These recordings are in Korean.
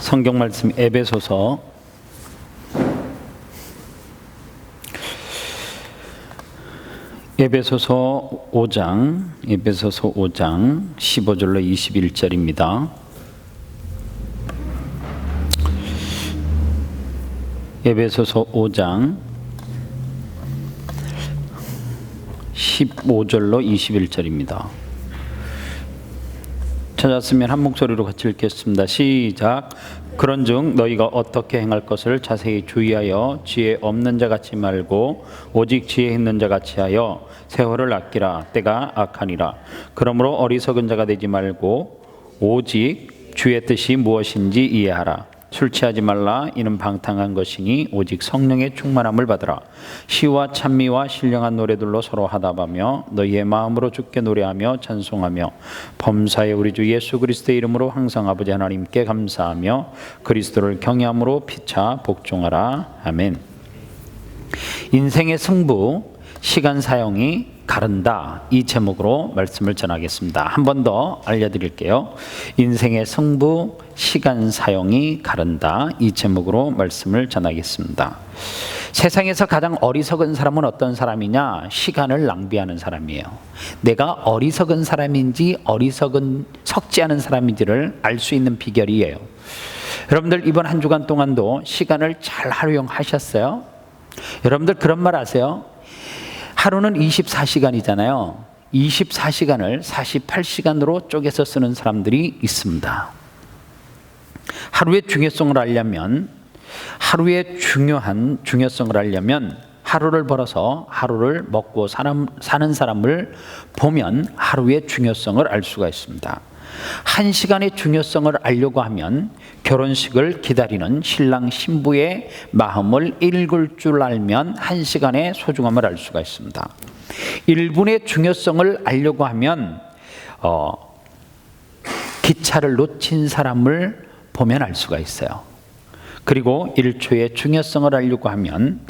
성경 말씀 에베소서 5장 15절로 21절입니다. 에베소서 5장 15절로 21절입니다. 찾았으면 한 목소리로 같이 읽겠습니다. 시작. 그런즉 너희가 어떻게 행할 것을 자세히 주의하여 지혜 없는 자 같이 말고 오직 지혜 있는 자 같이 하여 세월을 아끼라. 때가 악하니라. 그러므로 어리석은 자가 되지 말고 오직 주의 뜻이 무엇인지 이해하라. 술 취하지 말라. 이는 방탕한 것이니 오직 성령의 충만함을 받으라. 시와 찬미와 신령한 노래들로 서로 하답하며 너희의 마음으로 주께 노래하며 찬송하며 범사에 우리 주 예수 그리스도의 이름으로 항상 아버지 하나님께 감사하며 그리스도를 경외함으로 피차 복종하라. 아멘. 인생의 승부, 시간 사용이 가른다. 이 제목으로 말씀을 전하겠습니다. 한 번 더 알려드릴게요. 인생의 승부, 시간 사용이 가른다. 이 제목으로 말씀을 전하겠습니다. 세상에서 가장 어리석은 사람은 어떤 사람이냐? 시간을 낭비하는 사람이에요. 내가 어리석은 사람인지 석지 않은 사람인지를 알 수 있는 비결이에요. 여러분들 이번 한 주간 동안도 시간을 잘 활용하셨어요? 여러분들 그런 말 아세요? 하루는 24시간이잖아요. 24시간을 48시간으로 쪼개서 쓰는 사람들이 있습니다. 하루의 중요성을 알려면 하루를 벌어서 하루를 먹고 사는 사람을 보면 하루의 중요성을 알 수가 있습니다. 한 시간의 중요성을 알려고 하면 결혼식을 기다리는 신랑 신부의 마음을 읽을 줄 알면 한 시간의 소중함을 알 수가 있습니다. 1분의 중요성을 알려고 하면 기차를 놓친 사람을 보면 알 수가 있어요. 그리고 1초의 중요성을 알려고 하면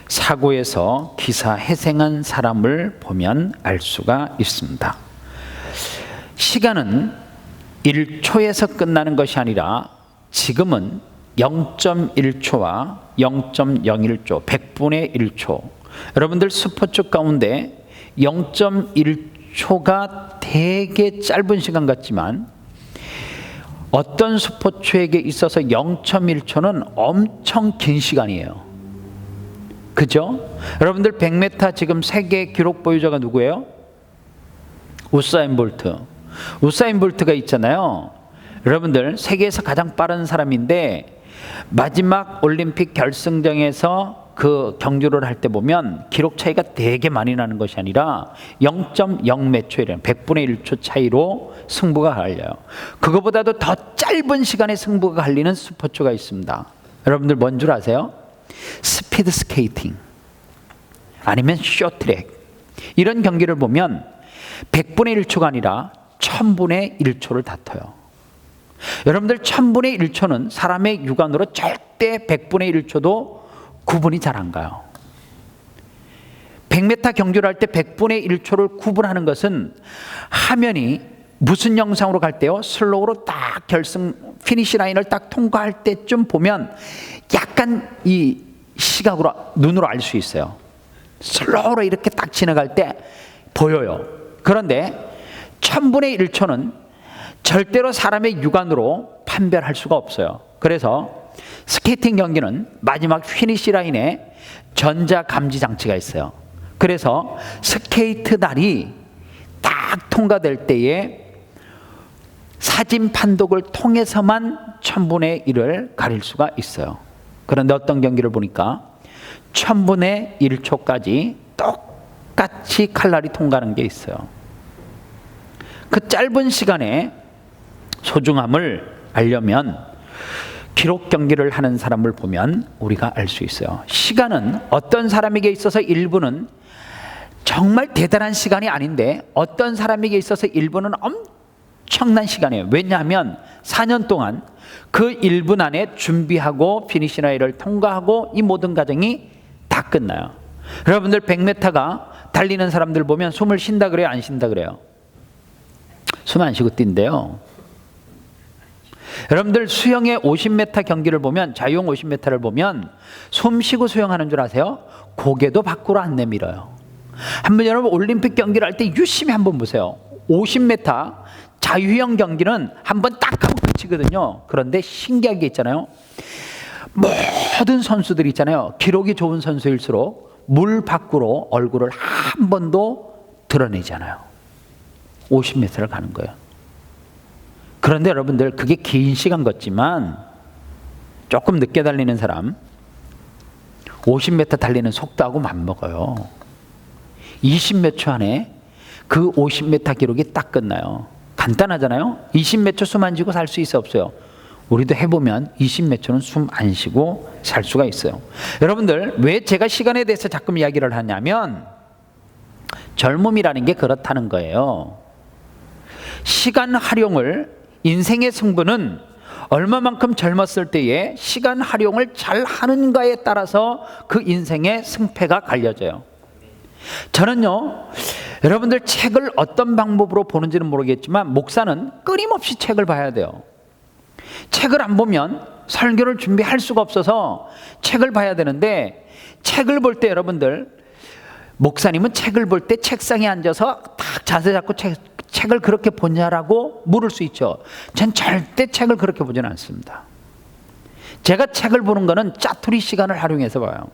사고에서 기사회생한 사람을 보면 알 수가 있습니다. 시간은 1초에서 끝나는 것이 아니라 지금은 0.1초와 0.01초, 100분의 1초. 여러분들 스포츠 가운데 0.1초가 되게 짧은 시간 같지만 어떤 스포츠에게 있어서 0.1초는 엄청 긴 시간이에요. 그죠? 여러분들 100m 지금 세계 기록 보유자가 누구예요? 우사인 볼트가 있잖아요. 여러분들 세계에서 가장 빠른 사람인데 마지막 올림픽 결승장에서 그 경주를 할 때 보면 기록 차이가 되게 많이 나는 것이 아니라 0.0 몇 초이래요. 100분의 1초 차이로 승부가 갈려요. 그거보다도 더 짧은 시간에 승부가 갈리는 스포츠가 있습니다. 여러분들 뭔 줄 아세요? 스피드 스케이팅 아니면 쇼트트랙. 이런 경기를 보면 100분의 1초가 아니라 1000분의 1초를 다퉈요. 여러분들 1000분의 1초는 사람의 육안으로 절대 100분의 1초도 구분이 잘 안 가요. 100m 경주를 할 때 100분의 1초를 구분하는 것은 화면이 무슨 영상으로 갈 때요? 슬로우로 딱 결승 피니시 라인을 딱 통과할 때쯤 보면 약간 이 시각으로 눈으로 알 수 있어요. 슬로우로 이렇게 딱 지나갈 때 보여요. 그런데 1000분의 1초는 절대로 사람의 육안으로 판별할 수가 없어요. 그래서 스케이팅 경기는 마지막 피니시 라인에 전자감지 장치가 있어요. 그래서 스케이트 날이 딱 통과될 때에 사진 판독을 통해서만 1000분의 1을 가릴 수가 있어요. 그런데 어떤 경기를 보니까 1000분의 1초까지 똑같이 칼날이 통과하는 게 있어요. 그 짧은 시간에 소중함을 알려면 기록 경기를 하는 사람을 보면 우리가 알 수 있어요. 시간은 어떤 사람에게 있어서 1분은 정말 대단한 시간이 아닌데 어떤 사람에게 있어서 1분은 엄청난 시간이에요. 왜냐하면 4년 동안 그 1분 안에 준비하고 피니시 라인을 통과하고 이 모든 과정이 다 끝나요. 여러분들 100m가 달리는 사람들 보면 숨을 쉰다 그래요? 안 쉰다 그래요? 숨 안 쉬고 뛴대요. 여러분들 수영의 50m 경기를 보면, 자유형 50m를 보면 숨 쉬고 수영하는 줄 아세요? 고개도 밖으로 안 내밀어요. 한번 여러분 올림픽 경기를 할 때 유심히 한번 보세요. 50m 자유형 경기는 한번 딱 하고 끝이거든요. 그런데 신기한 게 있잖아요. 모든 선수들이 있잖아요. 기록이 좋은 선수일수록 물 밖으로 얼굴을 한 번도 드러내지 않아요. 50m를 가는 거예요. 그런데 여러분들 그게 긴 시간 걷지만 조금 늦게 달리는 사람 50m 달리는 속도하고 맞먹어요. 20몇 초 안에 그 50m 기록이 딱 끝나요. 간단하잖아요. 20몇 초 숨 안 쉬고 살 수 있어 없어요? 우리도 해보면 20몇 초는 숨 안 쉬고 살 수가 있어요. 여러분들 왜 제가 시간에 대해서 자꾸 이야기를 하냐면 젊음이라는 게 그렇다는 거예요. 시간 활용을, 인생의 승부는 얼마만큼 젊었을 때에 시간 활용을 잘 하는가에 따라서 그 인생의 승패가 갈려져요. 저는요, 여러분들 책을 어떤 방법으로 보는지는 모르겠지만 목사는 끊임없이 책을 봐야 돼요. 책을 안 보면 설교를 준비할 수가 없어서 책을 봐야 되는데, 책을 볼 때 여러분들, 목사님은 책을 볼 때 책상에 앉아서 딱 자세 잡고 책을 그렇게 보냐라고 물을 수 있죠. 전 절대 책을 그렇게 보지는 않습니다. 제가 책을 보는 거는 짜투리 시간을 활용해서 봐요.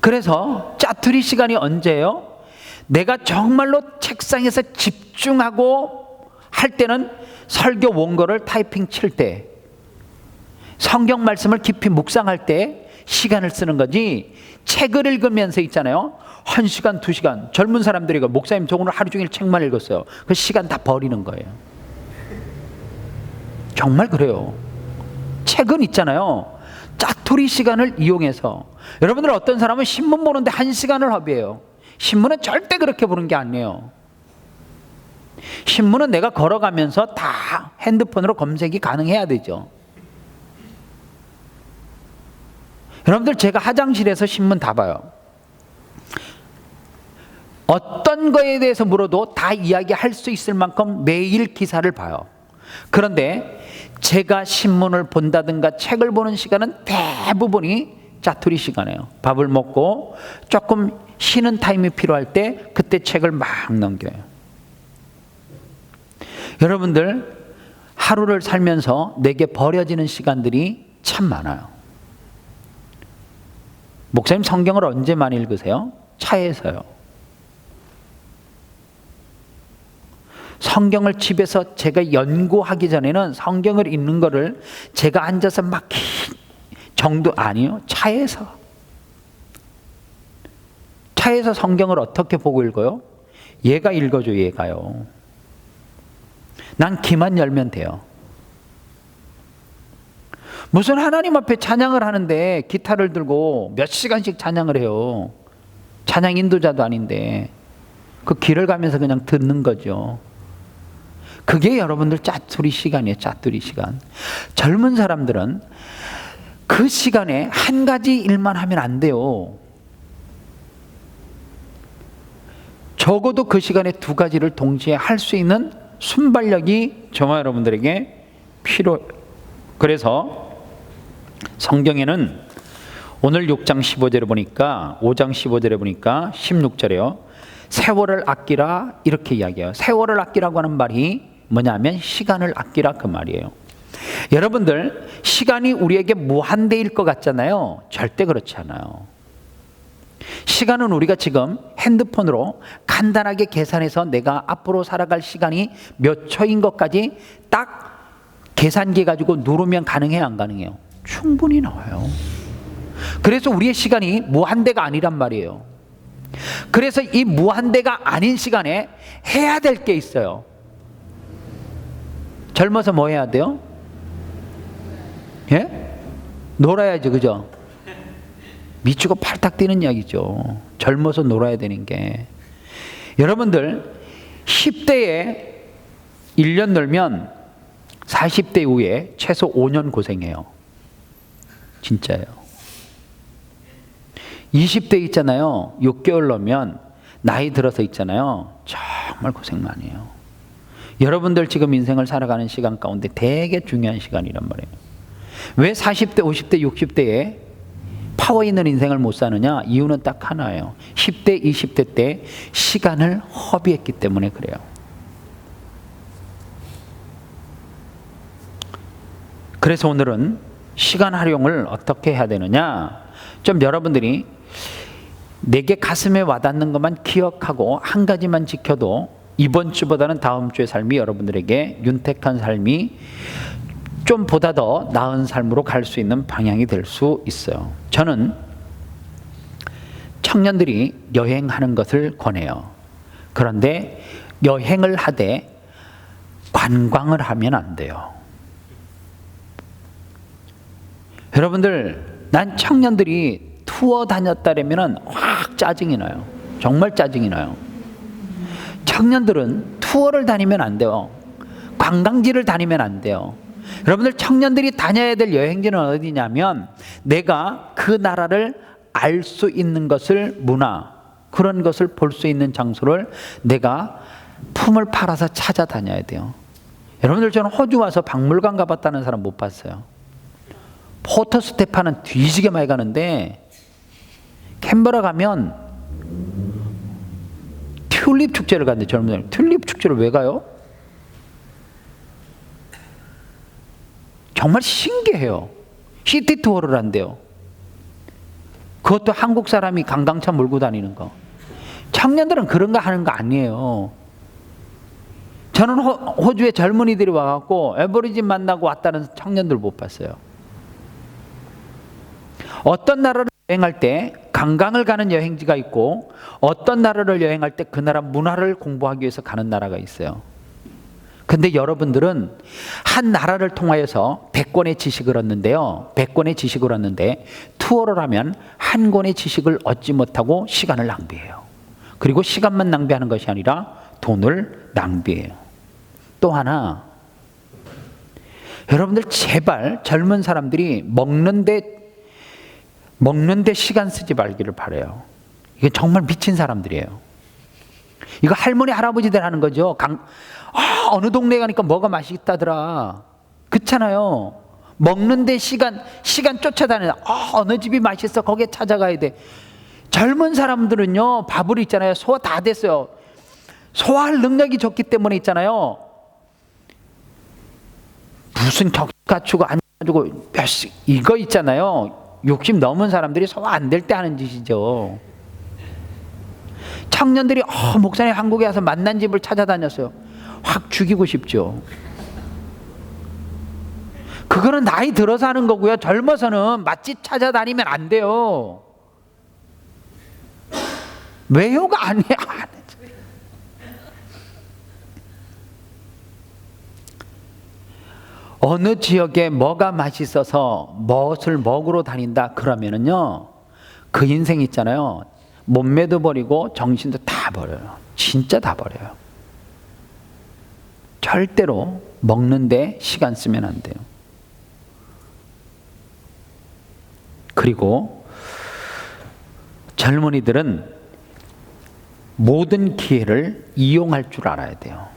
그래서 짜투리 시간이 언제예요? 내가 정말로 책상에서 집중하고 할 때는 설교 원고를 타이핑 칠 때, 성경 말씀을 깊이 묵상할 때 시간을 쓰는 거지, 책을 읽으면서 있잖아요. 1시간, 2시간. 젊은 사람들이 목사님 저 오늘 하루 종일 책만 읽었어요. 그 시간 다 버리는 거예요. 정말 그래요. 책은 있잖아요. 짜투리 시간을 이용해서. 여러분들 어떤 사람은 신문 보는데 1시간을 허비해요. 신문은 절대 그렇게 보는 게 아니에요. 신문은 내가 걸어가면서 다 핸드폰으로 검색이 가능해야 되죠. 여러분들 제가 화장실에서 신문 다 봐요. 어떤 거에 대해서 물어도 다 이야기할 수 있을 만큼 매일 기사를 봐요. 그런데 제가 신문을 본다든가 책을 보는 시간은 대부분이 짜투리 시간이에요. 밥을 먹고 조금 쉬는 타임이 필요할 때 그때 책을 막 넘겨요. 여러분들 하루를 살면서 내게 버려지는 시간들이 참 많아요. 목사님 성경을 언제 많이 읽으세요? 차에서요. 성경을 집에서 제가 연구하기 전에는 성경을 읽는 거를 제가 앉아서 막 정도 아니요. 차에서 성경을 어떻게 보고 읽어요? 얘가 읽어줘. 얘가요. 난 귀만 열면 돼요. 무슨 하나님 앞에 찬양을 하는데 기타를 들고 몇 시간씩 찬양을 해요. 찬양 인도자도 아닌데 그 길을 가면서 그냥 듣는 거죠. 그게 여러분들 짜투리 시간이에요. 짜투리 시간. 젊은 사람들은 그 시간에 한 가지 일만 하면 안 돼요. 적어도 그 시간에 두 가지를 동시에 할 수 있는 순발력이 저와 여러분들에게 필요해요. 그래서 성경에는 오늘 6장 15절에 보니까 5장 15절에 보니까 16절에요. 세월을 아끼라 이렇게 이야기해요. 세월을 아끼라고 하는 말이 뭐냐면 시간을 아끼라 그 말이에요. 여러분들 시간이 우리에게 무한대일 것 같잖아요. 절대 그렇지 않아요. 시간은 우리가 지금 핸드폰으로 간단하게 계산해서 내가 앞으로 살아갈 시간이 몇 초인 것까지 딱 계산기 가지고 누르면 가능해요, 안 가능해요? 충분히 나와요. 그래서 우리의 시간이 무한대가 아니란 말이에요. 그래서 이 무한대가 아닌 시간에 해야 될 게 있어요. 젊어서 뭐 해야 돼요? 예? 놀아야죠, 그죠? 미치고 팔딱 뛰는 이야기죠. 젊어서 놀아야 되는 게. 여러분들 10대에 1년 놀면 40대 이후에 최소 5년 고생해요. 진짜예요. 20대 있잖아요. 6개월 놀면 나이 들어서 있잖아요. 정말 고생 많이 해요. 여러분들 지금 인생을 살아가는 시간 가운데 되게 중요한 시간이란 말이에요. 왜 40대, 50대, 60대에 파워 있는 인생을 못 사느냐? 이유는 딱 하나예요. 10대, 20대 때 시간을 허비했기 때문에 그래요. 그래서 오늘은 시간 활용을 어떻게 해야 되느냐? 좀 여러분들이 내게 가슴에 와닿는 것만 기억하고 한 가지만 지켜도 이번 주보다는 다음 주의 삶이 여러분들에게 윤택한 삶이 좀 보다 더 나은 삶으로 갈 수 있는 방향이 될 수 있어요. 저는 청년들이 여행하는 것을 권해요. 그런데 여행을 하되 관광을 하면 안 돼요. 여러분들, 난 청년들이 투어 다녔다라면 확 짜증이 나요. 정말 짜증이 나요. 청년들은 투어를 다니면 안 돼요. 관광지를 다니면 안 돼요. 여러분들, 청년들이 다녀야 될 여행지는 어디냐면 내가 그 나라를 알 수 있는 것을, 문화, 그런 것을 볼 수 있는 장소를 내가 품을 팔아서 찾아다녀야 돼요. 여러분들, 저는 호주 와서 박물관 가봤다는 사람 못 봤어요. 포토스텝하는 뒤지게 많이 가는데 캔버라 가면 튤립 축제를 가는데, 젊은이들 튤립 축제를 왜 가요? 정말 신기해요. 시티 투어를 한대요. 그것도 한국 사람이 관광차 몰고 다니는 거. 청년들은 그런 거 하는 거 아니에요. 저는 호주에 젊은이들이 와갖고 애버리진 만나고 왔다는 청년들 못 봤어요. 어떤 나라를 여행할 때 관광을 가는 여행지가 있고, 어떤 나라를 여행할 때 그 나라 문화를 공부하기 위해서 가는 나라가 있어요. 근데 여러분들은 한 나라를 통하여서 100권의 지식을 얻는데요, 100권의 지식을 얻는데 투어를 하면 한 권의 지식을 얻지 못하고 시간을 낭비해요. 그리고 시간만 낭비하는 것이 아니라 돈을 낭비해요. 또 하나, 여러분들 제발 젊은 사람들이 먹는데 시간 쓰지 말기를 바라요. 이게 정말 미친 사람들이에요. 이거 할머니 할아버지들 하는 거죠. 어느 동네 가니까 뭐가 맛있다더라, 그렇잖아요. 먹는데 시간 쫓아다니는, 어느 집이 맛있어, 거기에 찾아가야 돼. 젊은 사람들은요, 밥을 있잖아요, 소화 다 됐어요. 소화할 능력이 좋기 때문에 있잖아요, 무슨 격 갖추고 앉아가지고 이거 있잖아요, 60 넘은 사람들이 소화 안 될 때 하는 짓이죠. 청년들이 목사님 한국에 와서 만난 집을 찾아다녔어요. 확 죽이고 싶죠. 그거는 나이 들어서 하는 거고요. 젊어서는 맛집 찾아다니면 안 돼요. 왜요가 아니야. 어느 지역에 뭐가 맛있어서 무엇을 먹으러 다닌다 그러면은요, 그 인생 있잖아요, 몸매도 버리고 정신도 다 버려요. 진짜 다 버려요. 절대로 먹는데 시간 쓰면 안 돼요. 그리고 젊은이들은 모든 기회를 이용할 줄 알아야 돼요.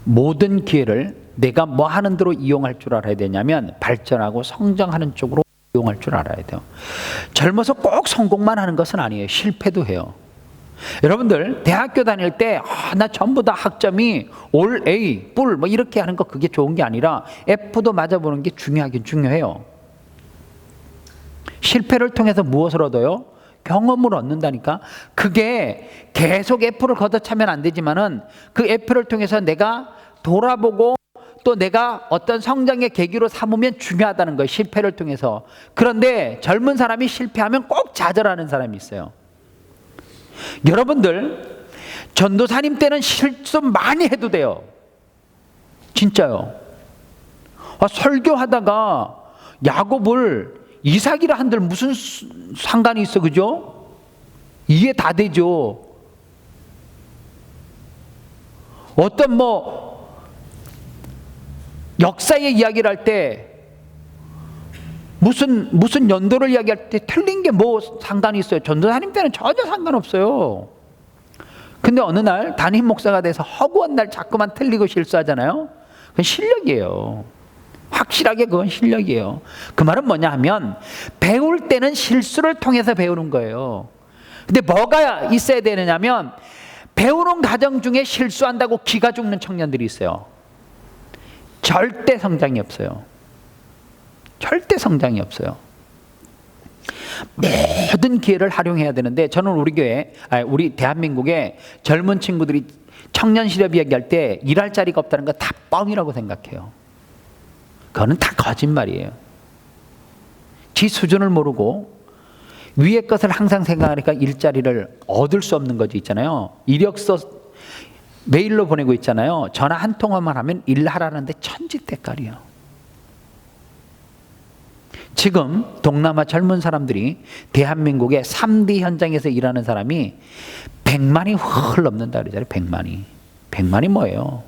모든 기회를 내가 뭐 하는 대로 이용할 줄 알아야 되냐면 발전하고 성장하는 쪽으로 이용할 줄 알아야 돼요. 젊어서 꼭 성공만 하는 것은 아니에요. 실패도 해요. 여러분들 대학교 다닐 때 나 전부 다 학점이 올 A, 뿔 뭐 이렇게 하는 거, 그게 좋은 게 아니라 F도 맞아보는 게 중요하긴 중요해요. 실패를 통해서 무엇을 얻어요? 경험을 얻는다니까. 그게 계속 F를 걷어차면 안 되지만은 그 F를 통해서 내가 돌아보고 또 내가 어떤 성장의 계기로 삼으면 중요하다는 거예요. 실패를 통해서. 그런데 젊은 사람이 실패하면 꼭 좌절하는 사람이 있어요. 여러분들 전도사님 때는 실수 많이 해도 돼요. 진짜요. 설교하다가 야곱을 이삭이라 한들 무슨 상관이 있어, 그죠? 이해 다 되죠. 어떤 역사의 이야기를 할 때 무슨 연도를 이야기할 때 틀린 게 뭐 상관이 있어요? 전도사님 때는 전혀 상관없어요. 근데 어느 날 담임 목사가 돼서 허구한 날 자꾸만 틀리고 실수하잖아요. 그건 실력이에요. 확실하게 그건 실력이에요. 그 말은 뭐냐 하면 배울 때는 실수를 통해서 배우는 거예요. 근데 뭐가 있어야 되느냐면 배우는 과정 중에 실수한다고 기가 죽는 청년들이 있어요. 절대 성장이 없어요. 절대 성장이 없어요. 모든 기회를 활용해야 되는데 저는 우리 대한민국의 젊은 친구들이 청년 실업 이야기할 때 일할 자리가 없다는 거 다 뻥이라고 생각해요. 그거는 다 거짓말이에요. 지 수준을 모르고 위의 것을 항상 생각하니까 일자리를 얻을 수 없는 거지 있잖아요. 이력서 메일로 보내고 있잖아요. 전화 한 통화만 하면 일하라는데 천지때깔이에요. 지금 동남아 젊은 사람들이 대한민국의 3D 현장에서 일하는 사람이 100만이 훨 넘는다 그러잖아요. 100만이. 100만이 뭐예요?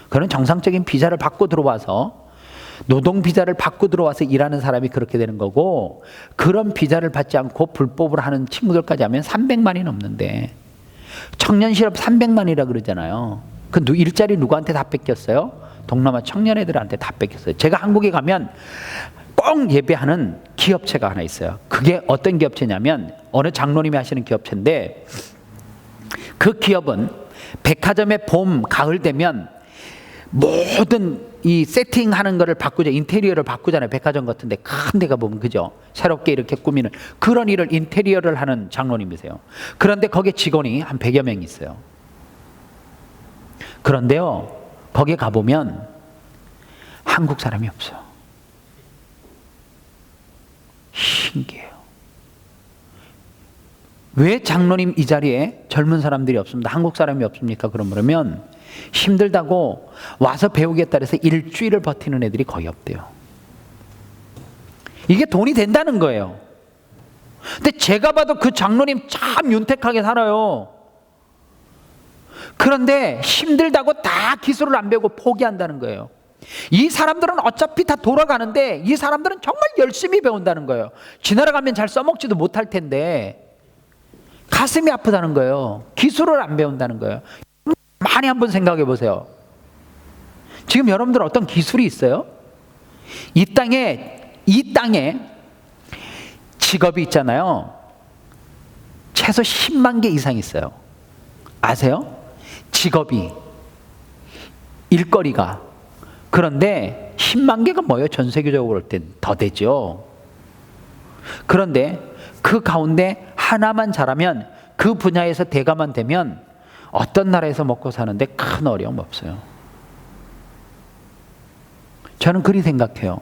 그건 정상적인 비자를 받고 들어와서 노동 비자를 받고 들어와서 일하는 사람이 그렇게 되는 거고, 그런 비자를 받지 않고 불법으로 하는 친구들까지 하면 300만이 넘는데, 청년 실업 300만이라 그러잖아요. 그 일자리 누구한테 다 뺏겼어요? 동남아 청년 애들한테 다 뺏겼어요. 제가 한국에 가면 꼭 예배하는 기업체가 하나 있어요. 그게 어떤 기업체냐면 어느 장로님이 하시는 기업체인데, 그 기업은 백화점에 봄, 가을 되면 모든 이 세팅하는 거를 바꾸죠. 인테리어를 바꾸잖아요. 백화점 같은데 큰 데가 보면 그죠? 새롭게 이렇게 꾸미는 그런 일을 인테리어를 하는 장로님이세요. 그런데 거기에 직원이 한 100여 명 있어요. 그런데요, 거기에 가보면 한국 사람이 없어요. 신기해요. 왜 장로님 이 자리에 젊은 사람들이 없습니다. 한국 사람이 없습니까? 그러면 힘들다고 와서 배우겠다 해서 일주일을 버티는 애들이 거의 없대요. 이게 돈이 된다는 거예요. 근데 제가 봐도 그 장로님 참 윤택하게 살아요. 그런데 힘들다고 다 기술을 안 배우고 포기한다는 거예요. 이 사람들은 어차피 다 돌아가는데 이 사람들은 정말 열심히 배운다는 거예요. 지나가면 잘 써먹지도 못할 텐데 가슴이 아프다는 거예요. 기술을 안 배운다는 거예요. 많이 한번 생각해 보세요. 지금 여러분들 어떤 기술이 있어요? 이 땅에 직업이 있잖아요. 최소 10만 개 이상 있어요. 아세요? 직업이, 일거리가. 그런데 10만 개가 뭐예요? 전 세계적으로 볼 땐 더 되죠. 그런데 그 가운데 하나만 잘하면, 그 분야에서 대가만 되면 어떤 나라에서 먹고 사는데 큰 어려움 없어요. 저는 그리 생각해요.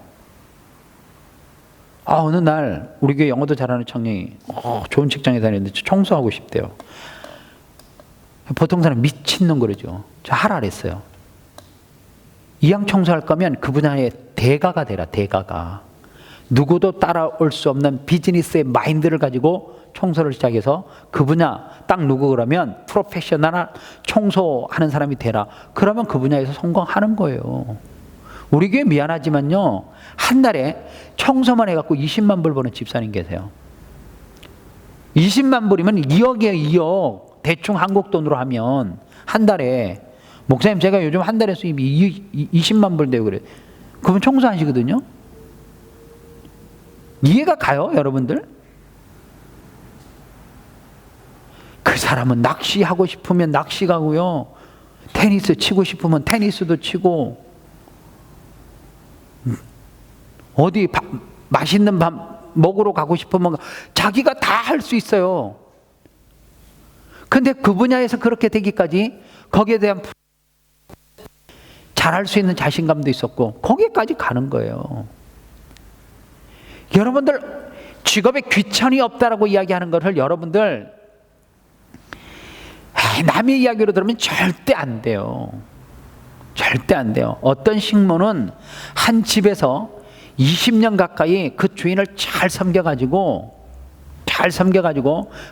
어느 날 우리 교회 영어도 잘하는 청년이 좋은 직장에 다니는데 청소하고 싶대요. 보통 사람 미친놈 그러죠. 저 하라 그랬어요. 이왕 청소할 거면 그 분야의 대가가 되라. 대가가. 누구도 따라올 수 없는 비즈니스의 마인드를 가지고 청소를 시작해서 그 분야 딱 누구 그러면 프로페셔널 청소하는 사람이 되라. 그러면 그 분야에서 성공하는 거예요. 우리 교회 미안하지만요, 한 달에 청소만 해갖고 20만 불 버는 집사님 계세요. 20만 불이면 2억이에요. 2억. 대충 한국 돈으로 하면 한 달에. 목사님, 제가 요즘 한 달에 수입이 20만 불 되고 그래요. 그분 청소하시거든요. 이해가 가요, 여러분들? 그 사람은 낚시하고 싶으면 낚시 가고요, 테니스 치고 싶으면 테니스도 치고, 어디 맛있는 밥 먹으러 가고 싶으면 자기가 다 할 수 있어요. 근데 그 분야에서 그렇게 되기까지 거기에 대한 잘할 수 있는 자신감도 있었고 거기까지 가는 거예요. 여러분들 직업에 귀천이 없다라고 이야기하는 것을 여러분들 남의 이야기로 들으면 절대 안 돼요. 절대 안 돼요. 어떤 식모는 한 집에서 20년 가까이 그 주인을 잘 섬겨가지고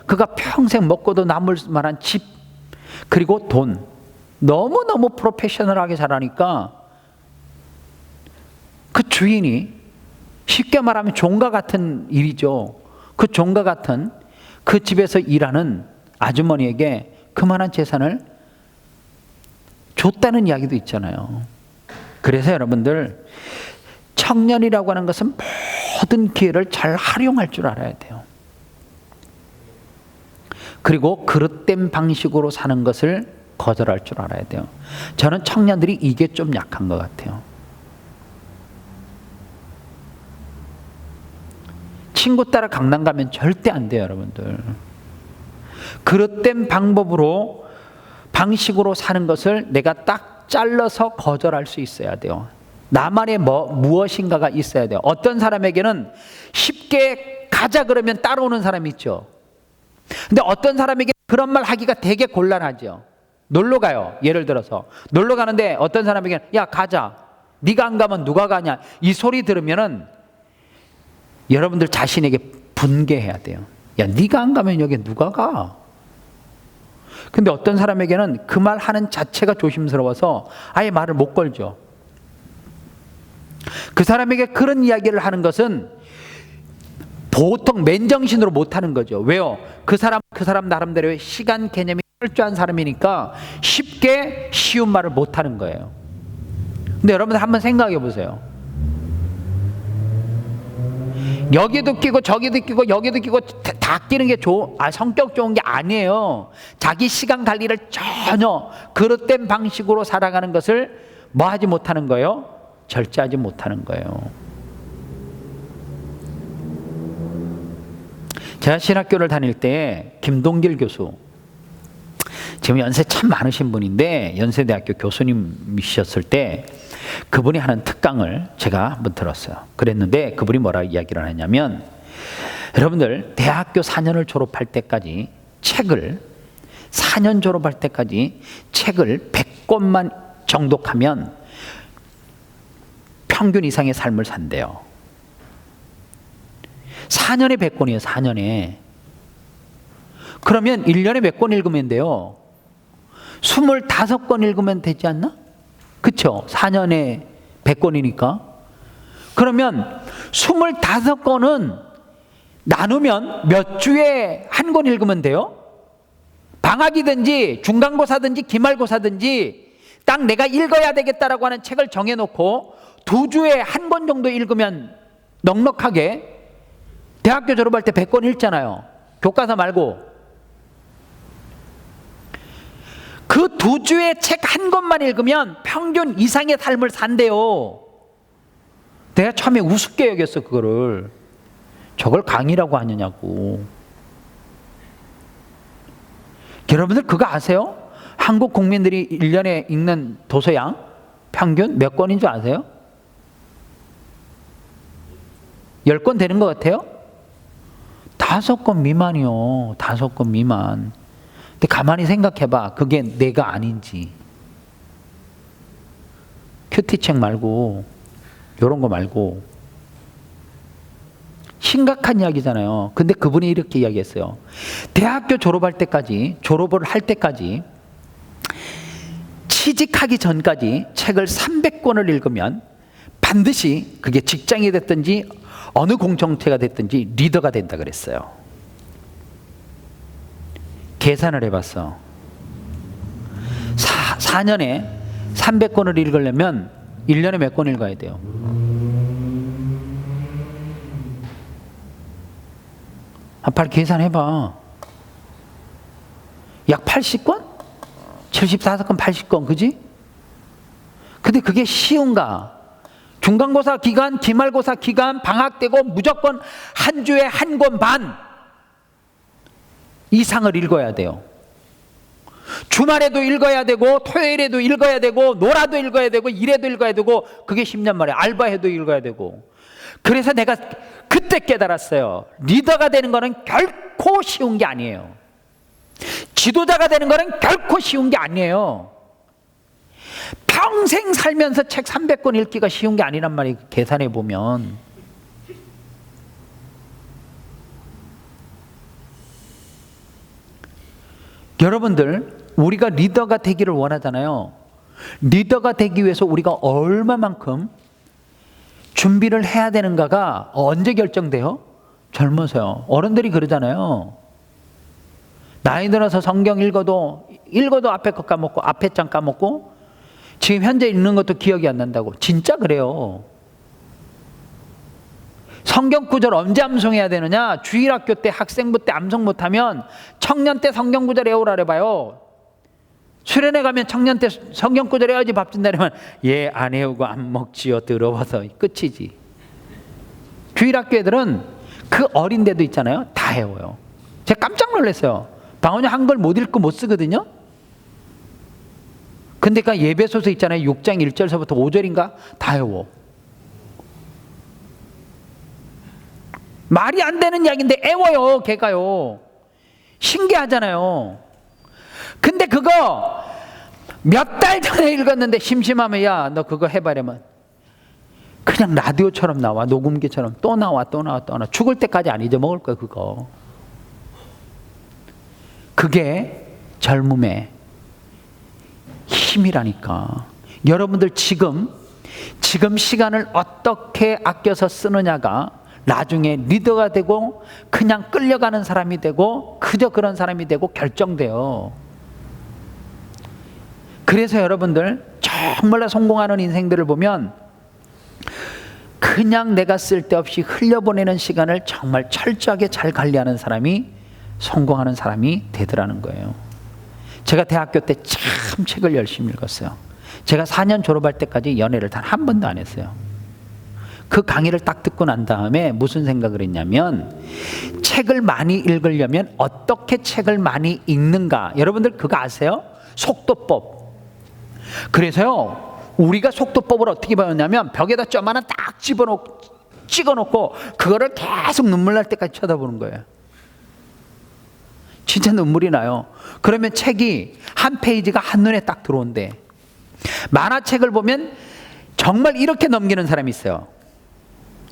그가 평생 먹고도 남을 만한 집, 그리고 돈, 너무너무 프로페셔널하게 잘하니까 그 주인이, 쉽게 말하면 종가 같은 일이죠. 그 종가 같은 그 집에서 일하는 아주머니에게 그만한 재산을 줬다는 이야기도 있잖아요. 그래서 여러분들, 청년이라고 하는 것은 모든 기회를 잘 활용할 줄 알아야 돼요. 그리고 그릇된 방식으로 사는 것을 거절할 줄 알아야 돼요. 저는 청년들이 이게 좀 약한 것 같아요. 친구 따라 강남 가면 절대 안 돼요, 여러분들. 그릇된 방식으로 사는 것을 내가 딱 잘라서 거절할 수 있어야 돼요. 나만의 무엇인가가 있어야 돼요. 어떤 사람에게는 쉽게 가자 그러면 따라오는 사람이 있죠. 근데 어떤 사람에게 그런 말 하기가 되게 곤란하죠. 놀러 가요. 예를 들어서 놀러 가는데 어떤 사람에게는 야 가자. 네가 안 가면 누가 가냐. 이 소리 들으면은 여러분들 자신에게 분개해야 돼요. 야 네가 안 가면 여기 누가 가. 근데 어떤 사람에게는 그 말 하는 자체가 조심스러워서 아예 말을 못 걸죠. 그 사람에게 그런 이야기를 하는 것은 보통 맨정신으로 못하는 거죠. 왜요? 그 사람 나름대로의 시간 개념이 철저한 사람이니까 쉽게 쉬운 말을 못하는 거예요. 근데 여러분들 한번 생각해 보세요. 여기도 끼고 저기도 끼고 여기도 끼고 다 끼는 게 성격 좋은 게 아니에요. 자기 시간 관리를 전혀 그릇된 방식으로 살아가는 것을 뭐 하지 못하는 거예요? 절제하지 못하는 거예요. 제가 신학교를 다닐 때 김동길 교수, 지금 연세 참 많으신 분인데 연세대학교 교수님이셨을 때 그분이 하는 특강을 제가 한번 들었어요. 그랬는데 그분이 뭐라 이야기를 하냐면, 여러분들 대학교 4년을 졸업할 때까지 책을 4년 졸업할 때까지 책을 100권만 정독하면 평균 이상의 삶을 산대요. 4년에 100권이에요. 4년에. 그러면 1년에 몇 권 읽으면 돼요? 25권 읽으면 되지 않나? 그쵸? 4년에 100권이니까. 그러면 25권은 나누면 몇 주에 한 권 읽으면 돼요? 방학이든지 중간고사든지 기말고사든지 딱 내가 읽어야 되겠다라고 하는 책을 정해놓고 2주에 한 권 정도 읽으면 넉넉하게 대학교 졸업할 때 100권 읽잖아요. 교과서 말고. 그 2주에 책 한 권만 읽으면 평균 이상의 삶을 산대요. 내가 처음에 우습게 여겼어, 그거를. 저걸 강의라고 하느냐고. 여러분들 그거 아세요? 한국 국민들이 1년에 읽는 도서양 평균 몇 권인 줄 아세요? 10권 되는 것 같아요? 5권 미만이요. 5권 미만. 근데 가만히 생각해봐. 그게 내가 아닌지. 큐티책 말고, 이런 거 말고. 심각한 이야기잖아요. 근데 그분이 이렇게 이야기했어요. 대학교 졸업을 할 때까지, 취직하기 전까지 책을 300권을 읽으면 반드시 그게 직장이 됐든지 어느 공동체가 됐든지 리더가 된다 그랬어요. 계산을 해봤어. 4년에 300권을 읽으려면 1년에 몇 권 읽어야 돼요? 빨리 계산해봐. 약 80권? 74권, 80권, 그지? 근데 그게 쉬운가? 중간고사 기간, 기말고사 기간, 방학 때고 무조건 한 주에 한 권 반 이상을 읽어야 돼요. 주말에도 읽어야 되고, 토요일에도 읽어야 되고, 놀아도 읽어야 되고, 일해도 읽어야 되고, 그게 10년 만에 알바해도 읽어야 되고. 그래서 내가 그때 깨달았어요. 리더가 되는 거는 결코 쉬운 게 아니에요. 지도자가 되는 거는 결코 쉬운 게 아니에요. 평생 살면서 책 300권 읽기가 쉬운 게 아니란 말이에요. 계산해 보면. 여러분들, 우리가 리더가 되기를 원하잖아요. 리더가 되기 위해서 우리가 얼마만큼 준비를 해야 되는가가 언제 결정돼요? 젊어서요. 어른들이 그러잖아요. 나이 들어서 성경 읽어도 앞에 거 까먹고 앞에 장 까먹고 지금 현재 읽는 것도 기억이 안 난다고. 진짜 그래요. 성경 구절 언제 암송해야 되느냐? 주일학교 때 학생부 때 암송 못하면 청년 때 성경 구절 외우라 그래봐요. 수련회 가면 청년 때 성경 구절 외워야지 밥 준다 그러면 예, 안 외우고 안 먹지요. 더러워서. 끝이지. 주일학교 애들은 그 어린 데도 있잖아요. 다 외워요. 제가 깜짝 놀랐어요. 방언이 한글 못 읽고 못 쓰거든요. 근데 그 예배소서 있잖아요. 6장 1절서부터 5절인가? 다 외워. 말이 안 되는 이야기인데 애워요. 걔가요. 신기하잖아요. 근데 그거 몇 달 전에 읽었는데 심심하면 야, 너 그거 해봐라면 그냥 라디오처럼 나와. 녹음기처럼 또 나와. 죽을 때까지 안 잊어먹을 거야 그거. 그게 젊음의 힘이라니까. 여러분들 지금 시간을 어떻게 아껴서 쓰느냐가 나중에 리더가 되고 그냥 끌려가는 사람이 되고 그저 그런 사람이 되고 결정돼요. 그래서 여러분들 정말로 성공하는 인생들을 보면 그냥 내가 쓸데없이 흘려보내는 시간을 정말 철저하게 잘 관리하는 사람이 성공하는 사람이 되더라는 거예요. 제가 대학교 때 참 책을 열심히 읽었어요. 제가 4년 졸업할 때까지 연애를 단 한 번도 안 했어요. 그 강의를 딱 듣고 난 다음에 무슨 생각을 했냐면 책을 많이 읽으려면 어떻게 책을 많이 읽는가. 여러분들 그거 아세요? 속도법. 그래서요 우리가 속도법을 어떻게 배웠냐면 벽에다 점 하나 딱 찍어놓고 그거를 계속 눈물 날 때까지 쳐다보는 거예요. 진짜 눈물이 나요. 그러면 책이 한 페이지가 한눈에 딱 들어온대. 만화책을 보면 정말 이렇게 넘기는 사람이 있어요.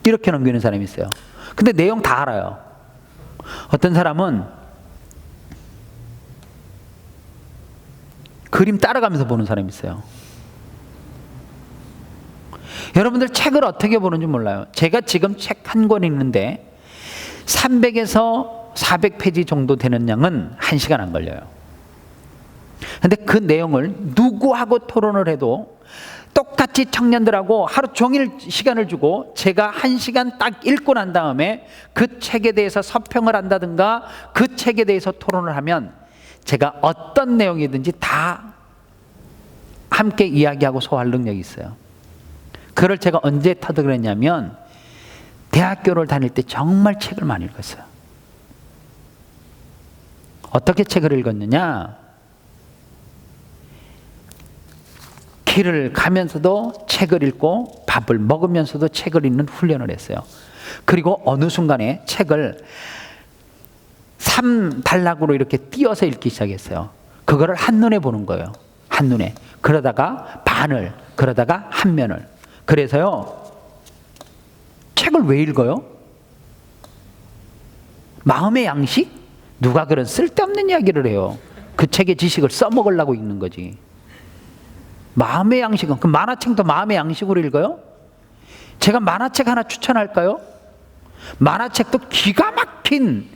이렇게 넘기는 사람이 있어요. 근데 내용 다 알아요. 어떤 사람은 그림 따라가면서 보는 사람이 있어요. 여러분들 책을 어떻게 보는지 몰라요. 제가 지금 책 한 권 읽는데 300에서 400페이지 정도 되는 양은 1시간 안 걸려요. 근데 그 내용을 누구하고 토론을 해도 똑같이 청년들하고 하루 종일 시간을 주고 제가 1시간 딱 읽고 난 다음에 그 책에 대해서 서평을 한다든가 그 책에 대해서 토론을 하면 제가 어떤 내용이든지 다 함께 이야기하고 소화할 능력이 있어요. 그걸 제가 언제 터득을 했냐면 대학교를 다닐 때 정말 책을 많이 읽었어요. 어떻게 책을 읽었느냐? 길을 가면서도 책을 읽고 밥을 먹으면서도 책을 읽는 훈련을 했어요. 그리고 어느 순간에 책을 3단락으로 이렇게 띄어서 읽기 시작했어요. 그거를 한눈에 보는 거예요. 한눈에. 그러다가 반을, 그러다가 한 면을. 그래서요, 책을 왜 읽어요? 마음의 양식? 누가 그런 쓸데없는 이야기를 해요. 그 책의 지식을 써먹으려고 읽는 거지. 마음의 양식은, 그 만화책도 마음의 양식으로 읽어요? 제가 만화책 하나 추천할까요? 만화책도 기가 막힌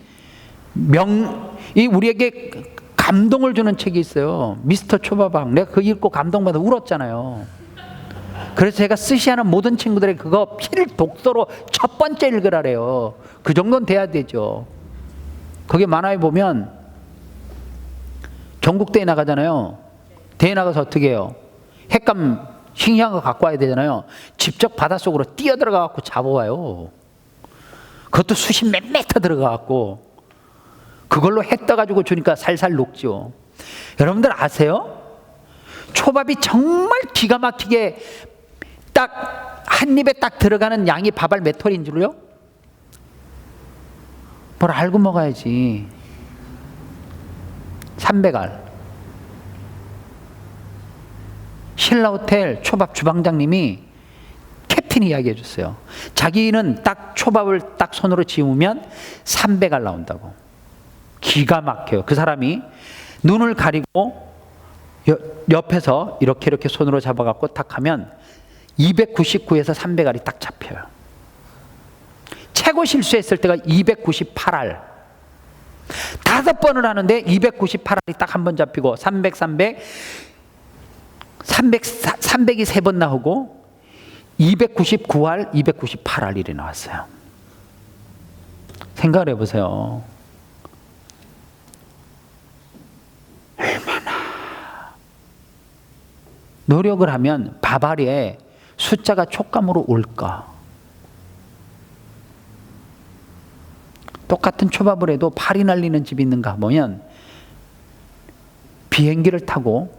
이 우리에게 감동을 주는 책이 있어요. 미스터 초밥왕. 내가 그거 읽고 감동받아 울었잖아요. 그래서 제가 스시하는 모든 친구들에게 그거 필독서로 첫 번째 읽으라래요. 그 정도는 돼야 되죠. 거기 만화에 보면 전국대회 나가잖아요. 대회 나가서 어떻게 해요? 핵감 싱싱한 거 갖고 와야 되잖아요. 직접 바닷속으로 뛰어들어가 갖고 잡아와요. 그것도 수십 몇 미터 들어가 갖고 그걸로 해 떠가지고 주니까 살살 녹죠. 여러분들 아세요? 초밥이 정말 기가 막히게 딱 한 입에 딱 들어가는 양이 밥알 몇 톨인 줄요? 뭘 알고 먹어야지. 300알. 신라호텔 초밥 주방장님이 캡틴이 이야기해 줬어요. 자기는 딱 초밥을 딱 손으로 지우면 300알 나온다고. 기가 막혀요. 그 사람이 눈을 가리고 옆에서 이렇게 손으로 잡아갖고 딱 하면 299에서 300알이 딱 잡혀요. 최고 실수했을 때가 298알. 5번을 하는데 298알이 딱 한 번 잡히고 300이 3번 나오고 299알, 298알이 나왔어요. 생각을 해보세요. 얼마나 노력을 하면 밥알에 숫자가 촉감으로 올까? 똑같은 초밥을 해도 팔이 날리는 집이 있는가 보면 비행기를 타고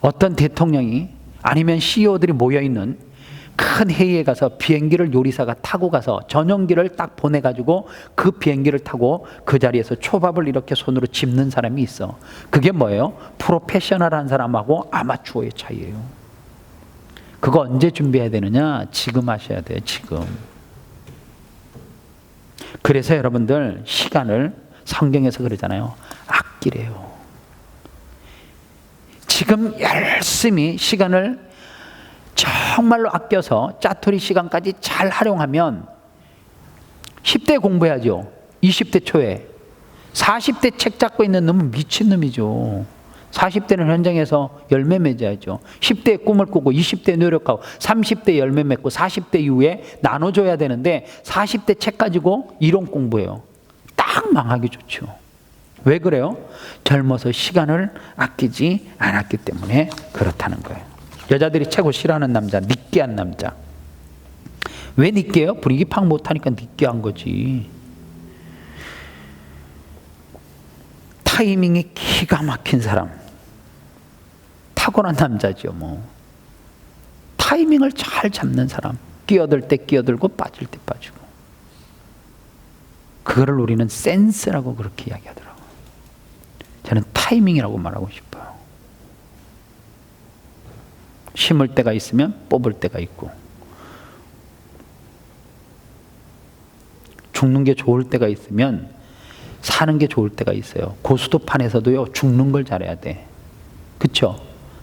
어떤 대통령이 아니면 CEO들이 모여있는 큰 회의에 가서 비행기를 요리사가 타고 가서 전용기를 딱 보내가지고 그 비행기를 타고 그 자리에서 초밥을 이렇게 손으로 집는 사람이 있어. 그게 뭐예요? 프로페셔널한 사람하고 아마추어의 차이예요. 그거 언제 준비해야 되느냐? 지금 하셔야 돼요. 지금. 그래서 여러분들 시간을 성경에서 그러잖아요. 아끼래요. 지금 열심히 시간을 정말로 아껴서 짜투리 시간까지 잘 활용하면 10대 공부해야죠. 20대 초에. 40대 책 잡고 있는 놈은 미친놈이죠. 40대는 현장에서 열매 맺어야죠. 10대에 꿈을 꾸고 20대에 노력하고 30대에 열매 맺고 40대 이후에 나눠줘야 되는데 40대 책 가지고 이론 공부해요. 딱 망하기 좋죠. 왜 그래요? 젊어서 시간을 아끼지 않았기 때문에 그렇다는 거예요. 여자들이 최고 싫어하는 남자, 느끼한 남자. 왜 느끼해요? 분위기 파악 못하니까 느끼한 거지. 타이밍이 기가 막힌 사람. 타고난 남자죠, 뭐. 타이밍을 잘 잡는 사람. 끼어들 때 끼어들고 빠질 때 빠지고. 그거를 우리는 센스라고 그렇게 이야기하더라고요. 저는 타이밍이라고 말하고 싶어요. 심을 때가 있으면 뽑을 때가 있고, 죽는 게 좋을 때가 있으면 사는 게 좋을 때가 있어요. 고수도판에서도요, 죽는 걸 잘해야 돼. 그쵸?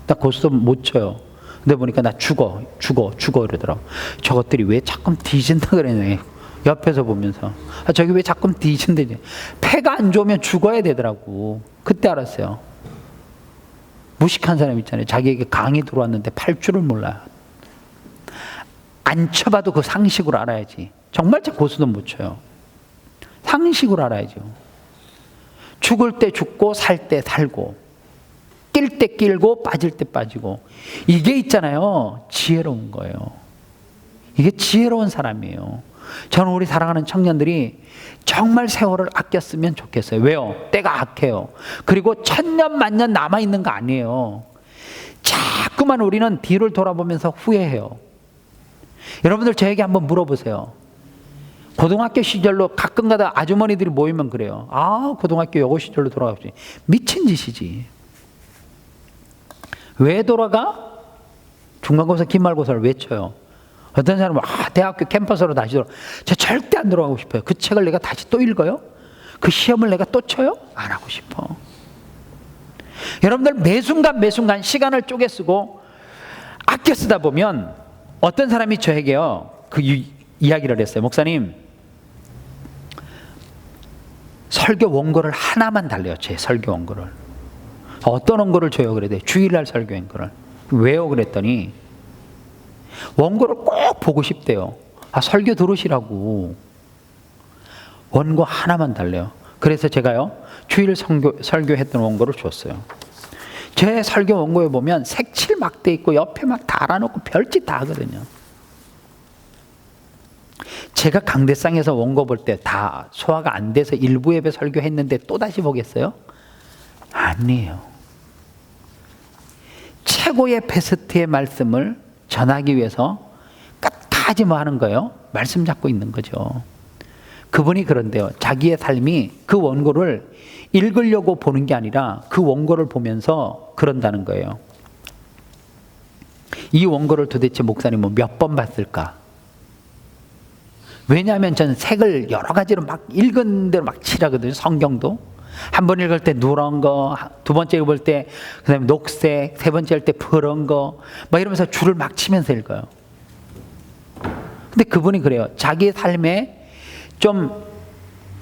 나 고수도 못 쳐요. 근데 보니까 나 죽어 이러더라고. 저것들이 왜 자꾸 뒤진다 그러냐. 옆에서 보면서. 저기 왜 자꾸 뒤진대지. 패가 안 좋으면 죽어야 되더라고. 그때 알았어요. 무식한 사람 있잖아요. 자기에게 강이 들어왔는데 팔 줄을 몰라요. 안 쳐봐도 그 상식으로 알아야지. 정말 제 고수도 못 쳐요. 상식으로 알아야죠. 죽을 때 죽고 살 때 살고 낄 때 끼고 빠질 때 빠지고, 이게 있잖아요. 지혜로운 거예요. 이게 지혜로운 사람이에요. 저는 우리 사랑하는 청년들이 정말 세월을 아꼈으면 좋겠어요. 왜요? 때가 악해요. 그리고 천년 만년 남아있는 거 아니에요. 자꾸만 우리는 뒤를 돌아보면서 후회해요. 여러분들 저에게 한번 물어보세요. 고등학교 시절로 가끔가다 아주머니들이 모이면 그래요. 아, 고등학교 여고 시절로 돌아가지. 미친 짓이지. 왜 돌아가? 중간고사 기말고사를 왜 쳐요? 어떤 사람은 대학교 캠퍼스로 다시 돌아. 저 절대 안 돌아가고 싶어요. 그 책을 내가 다시 또 읽어요? 그 시험을 내가 또 쳐요? 안 하고 싶어. 여러분들 매순간 시간을 쪼개 쓰고 아껴 쓰다 보면 어떤 사람이 저에게요, 그 이야기를 했어요. 목사님, 설교 원고를 하나만 달래요. 제 설교 원고를. 어떤 원고를 줘요? 그래도 주일날 설교 원고를. 왜요? 그랬더니 원고를 꼭 보고 싶대요. 설교 들으시라고. 원고 하나만 달래요. 그래서 제가요, 주일 설교했던 원고를 줬어요. 제 설교 원고에 보면 색칠 막 돼 있고 옆에 막 달아놓고 별짓 다 하거든요. 제가 강대상에서 원고 볼 때 다 소화가 안 돼서 일부 예배 설교했는데 또 다시 보겠어요? 아니에요. 최고의 베스트의 말씀을 전하기 위해서 끝까지 뭐 하는 거예요? 말씀 잡고 있는 거죠. 그분이 그런데요, 자기의 삶이 그 원고를 읽으려고 보는 게 아니라 그 원고를 보면서 그런다는 거예요. 이 원고를 도대체 목사님은 몇 번 봤을까? 왜냐하면 저는 색을 여러 가지로 막 읽은 대로 막 칠하거든요. 성경도 한 번 읽을 때 누런 거, 두 번째 읽을 때 그다음에 녹색, 세 번째 할 때 푸른 거, 막 이러면서 줄을 막 치면서 읽어요. 근데 그분이 그래요. 자기의 삶에 좀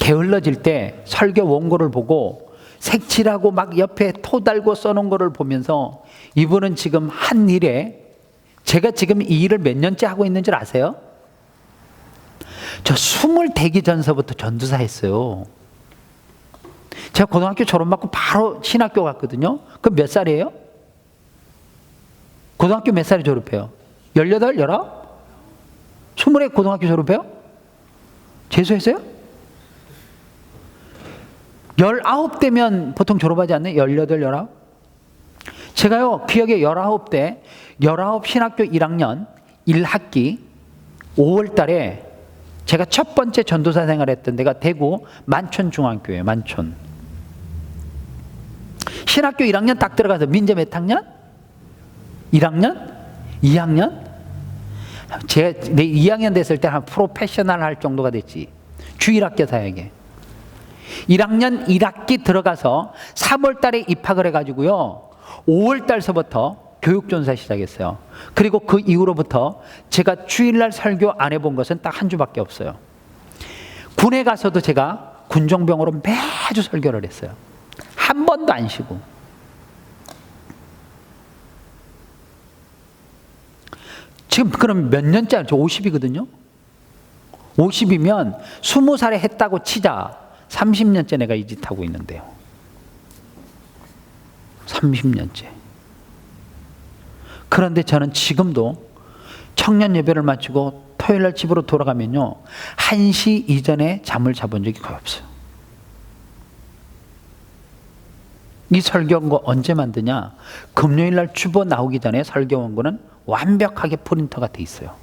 게을러질 때 설교 원고를 보고 색칠하고 막 옆에 토 달고 써놓은 거를 보면서 이분은 지금 한 일에 제가 지금 이 일을 몇 년째 하고 있는 줄 아세요? 저 20 되기 전서부터 전도사 했어요. 제가 고등학교 졸업받고 바로 신학교 갔거든요. 그럼 몇 살이에요? 고등학교 몇 살에 졸업해요? 18, 19? 20에 고등학교 졸업해요? 재수했어요? 19대면 보통 졸업하지 않나요? 18, 19? 제가요, 기억에 19대, 19 신학교 1학년 1학기 5월 달에 제가 첫 번째 전도사 생활했던 데가 대구 만촌중앙교회예요. 만촌. 신학교 1학년 딱 들어가서 민재 몇 학년? 1학년? 2학년? 제가 내 2학년 됐을 때 한 프로페셔널 할 정도가 됐지. 주일학교 사역에. 1학년 1학기 들어가서 3월 달에 입학을 해가지고요. 5월 달서부터 교육전사 시작했어요. 그리고 그 이후로부터 제가 주일날 설교 안 해본 것은 딱 한 주밖에 없어요. 군에 가서도 제가 군종병으로 매주 설교를 했어요. 한 번도 안 쉬고. 지금 그럼 몇 년째? 저 50이거든요. 50이면 20살에 했다고 치자. 30년째 내가 이 짓 하고 있는데요. 30년째. 그런데 저는 지금도 청년 예배를 마치고 토요일날 집으로 돌아가면요, 1시 이전에 잠을 자본 적이 거의 없어요. 이 설교 원고 언제 만드냐? 금요일날 주보 나오기 전에 설교 원고는 완벽하게 프린터가 돼 있어요.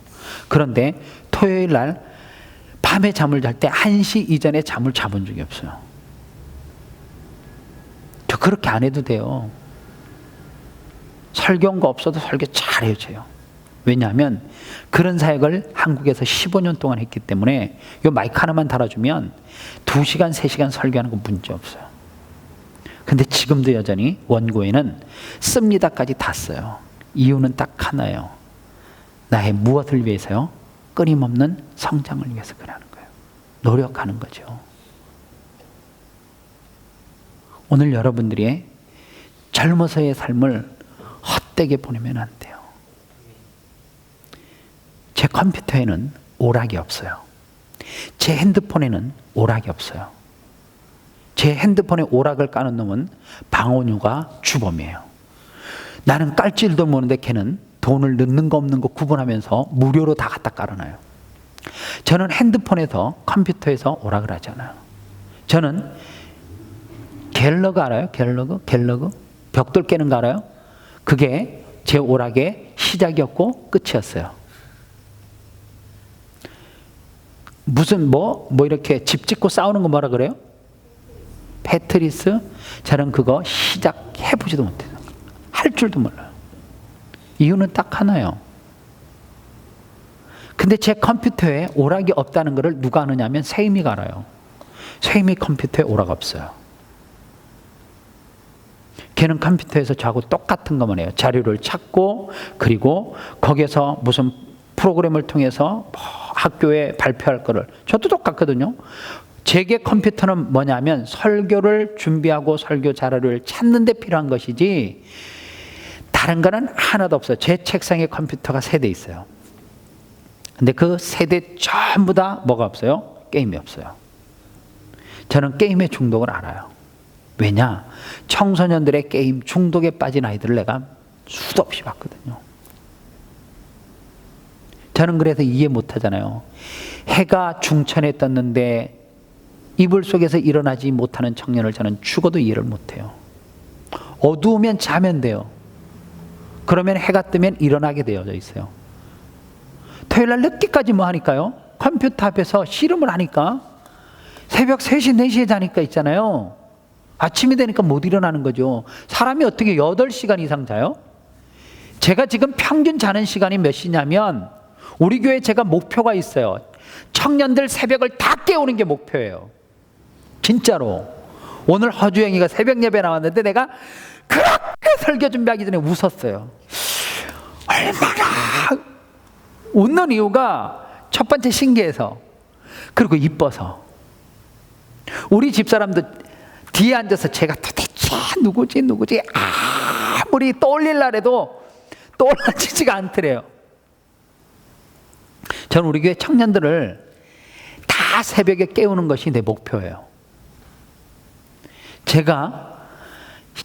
그런데 토요일날 밤에 잠을 잘 때 1시 이전에 잠을 자본 적이 없어요. 저 그렇게 안 해도 돼요. 설교가 없어도 설교 잘해요, 저요. 왜냐하면 그런 사역을 한국에서 15년 동안 했기 때문에 이 마이크 하나만 달아주면 2시간, 3시간 설교하는 건 문제 없어요. 근데 지금도 여전히 원고에는 씁니다까지 다 써요. 이유는 딱 하나예요. 나의 무엇을 위해서요? 끊임없는 성장을 위해서 그러는 거예요. 노력하는 거죠. 오늘 여러분들이 젊어서의 삶을 헛되게 보내면 안 돼요. 제 컴퓨터에는 오락이 없어요. 제 핸드폰에는 오락이 없어요. 제 핸드폰에 오락을 까는 놈은 방언유가 주범이에요. 나는 깔 줄도 모르는데 걔는 돈을 넣는 거 없는 거 구분하면서 무료로 다 갖다 깔아놔요. 저는 핸드폰에서 컴퓨터에서 오락을 하지 않아요. 저는 갤러그 알아요? 갤러그? 벽돌 깨는 거 알아요? 그게 제 오락의 시작이었고 끝이었어요. 무슨 이렇게 집 짓고 싸우는 거 뭐라 그래요? 페트리스? 저는 그거 시작해보지도 못해요. 할 줄도 몰라요. 이유는 딱 하나예요. 근데 제 컴퓨터에 오락이 없다는 것을 누가 아느냐면 세임이가 알아요. 세임이 컴퓨터에 오락 없어요. 걔는 컴퓨터에서 저하고 똑같은 것만 해요. 자료를 찾고, 그리고 거기에서 무슨 프로그램을 통해서 학교에 발표할 거를. 저도 똑같거든요. 제게 컴퓨터는 뭐냐면 설교를 준비하고 설교 자료를 찾는 데 필요한 것이지 다른 거는 하나도 없어요. 제 책상에 컴퓨터가 3대 있어요. 근데 그 3대 전부 다 뭐가 없어요? 게임이 없어요. 저는 게임의 중독을 알아요. 왜냐? 청소년들의 게임 중독에 빠진 아이들을 내가 수도 없이 봤거든요. 저는 그래서 이해 못 하잖아요. 해가 중천에 떴는데 이불 속에서 일어나지 못하는 청년을 저는 죽어도 이해를 못해요. 어두우면 자면 돼요. 그러면 해가 뜨면 일어나게 되어져 있어요. 토요일날 늦게까지 뭐 하니까요? 컴퓨터 앞에서 씨름을 하니까 새벽 3시, 4시에 자니까 있잖아요. 아침이 되니까 못 일어나는 거죠. 사람이 어떻게 8시간 이상 자요? 제가 지금 평균 자는 시간이 몇 시냐면 우리 교회 제가 목표가 있어요. 청년들 새벽을 다 깨우는 게 목표예요. 진짜로. 오늘 허주영이가 새벽 예배 나왔는데 내가 그렇게 설교 준비하기 전에 웃었어요. 얼마나 웃는 이유가 첫 번째 신기해서, 그리고 이뻐서. 우리 집사람도 뒤에 앉아서 제가 도대체 누구지 아무리 떠올리려 해도 떠올라지지가 않더래요. 저는 우리 교회 청년들을 다 새벽에 깨우는 것이 내 목표예요. 제가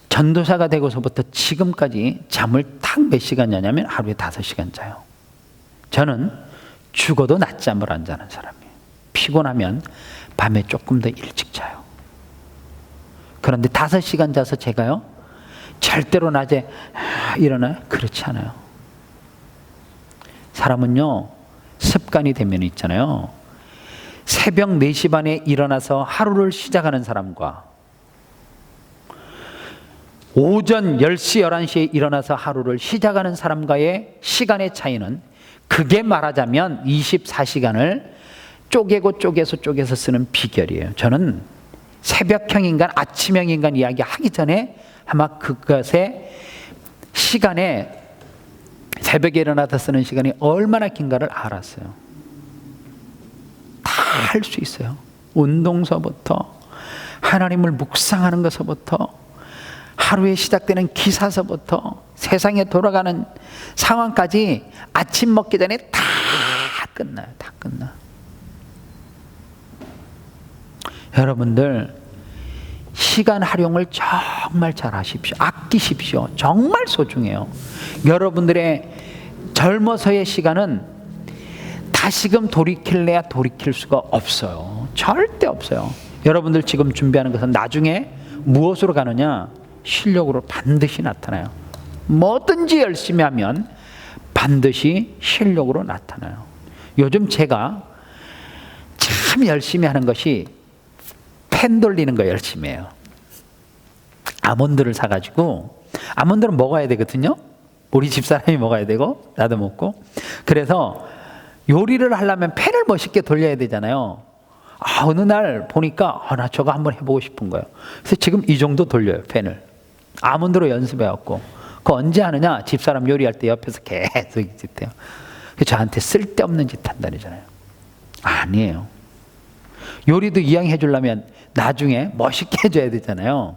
전도사가 되고서부터 지금까지 잠을 딱 몇 시간 자냐면 하루에 5시간 자요. 저는 죽어도 낮잠을 안 자는 사람이에요. 피곤하면 밤에 조금 더 일찍 자요. 그런데 5시간 자서 제가요 절대로 낮에 일어나요? 그렇지 않아요. 사람은요 습관이 되면 있잖아요. 새벽 4시 반에 일어나서 하루를 시작하는 사람과 오전 10시, 11시에 일어나서 하루를 시작하는 사람과의 시간의 차이는, 그게 말하자면 24시간을 쪼개서 쓰는 비결이에요. 저는 새벽형 인간, 아침형 인간 이야기 하기 전에 아마 그것의 시간에, 새벽에 일어나서 쓰는 시간이 얼마나 긴가를 알았어요. 다 할 수 있어요. 운동서부터 하나님을 묵상하는 것서부터 하루에 시작되는 기사서부터 세상에 돌아가는 상황까지 아침 먹기 전에 다 끝나요. 다 끝나. 여러분들 시간 활용을 정말 잘 하십시오. 아끼십시오. 정말 소중해요. 여러분들의 젊어서의 시간은 다시금 돌이킬래야 돌이킬 수가 없어요. 절대 없어요. 여러분들 지금 준비하는 것은 나중에 무엇으로 가느냐? 실력으로 반드시 나타나요. 뭐든지 열심히 하면 반드시 실력으로 나타나요. 요즘 제가 참 열심히 하는 것이 펜 돌리는 거 열심히 해요. 아몬드를 사가지고, 아몬드는 먹어야 되거든요. 우리 집사람이 먹어야 되고 나도 먹고. 그래서 요리를 하려면 펜을 멋있게 돌려야 되잖아요. 어느 날 보니까 나 저거 한번 해보고 싶은 거예요. 그래서 지금 이 정도 돌려요, 펜을. 아몬드로 연습해갖고. 그거 언제 하느냐? 집사람 요리할 때 옆에서 계속 짓대요. 저한테 쓸데없는 짓 한다잖아요. 아니에요. 요리도 이왕 해주려면 나중에 멋있게 해줘야 되잖아요.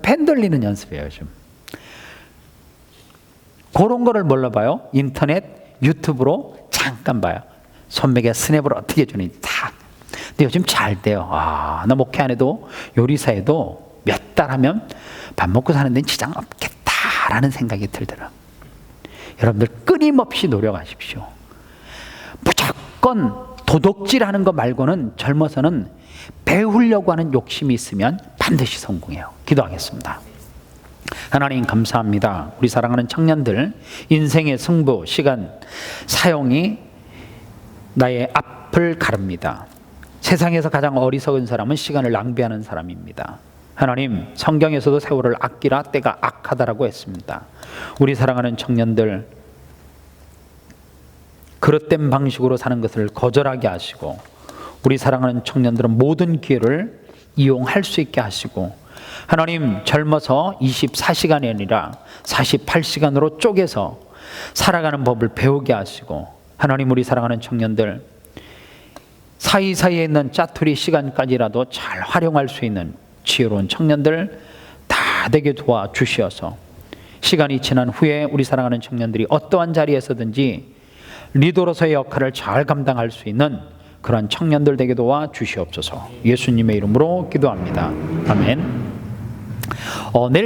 펜 돌리는 연습이에요, 요즘. 그런 거를 뭘로 봐요? 인터넷, 유튜브로 잠깐 봐요. 손목에 스냅을 어떻게 해주는지 다. 근데 요즘 잘 돼요. 나 목회 안 해도 요리사에도 몇 달 하면 밥 먹고 사는 데는 지장 없겠다라는 생각이 들더라고요. 여러분들 끊임없이 노력하십시오. 무조건 도둑질하는 거 말고는 젊어서는 배우려고 하는 욕심이 있으면 반드시 성공해요. 기도하겠습니다. 하나님 감사합니다. 우리 사랑하는 청년들, 인생의 승부, 시간 사용이 나의 앞을 가릅니다. 세상에서 가장 어리석은 사람은 시간을 낭비하는 사람입니다. 하나님, 성경에서도 세월을 아끼라 때가 악하다라고 했습니다. 우리 사랑하는 청년들, 그릇된 방식으로 사는 것을 거절하게 하시고, 우리 사랑하는 청년들은 모든 기회를 이용할 수 있게 하시고, 하나님, 젊어서 24시간이 아니라 48시간으로 쪼개서 살아가는 법을 배우게 하시고, 하나님, 우리 사랑하는 청년들 사이사이에 있는 짜투리 시간까지라도 잘 활용할 수 있는 지혜로운 청년들 다 되게 도와주시어서 시간이 지난 후에 우리 사랑하는 청년들이 어떠한 자리에서든지 리더로서의 역할을 잘 감당할 수 있는 그런 청년들 되게 도와주시옵소서. 예수님의 이름으로 기도합니다. 아멘. 내일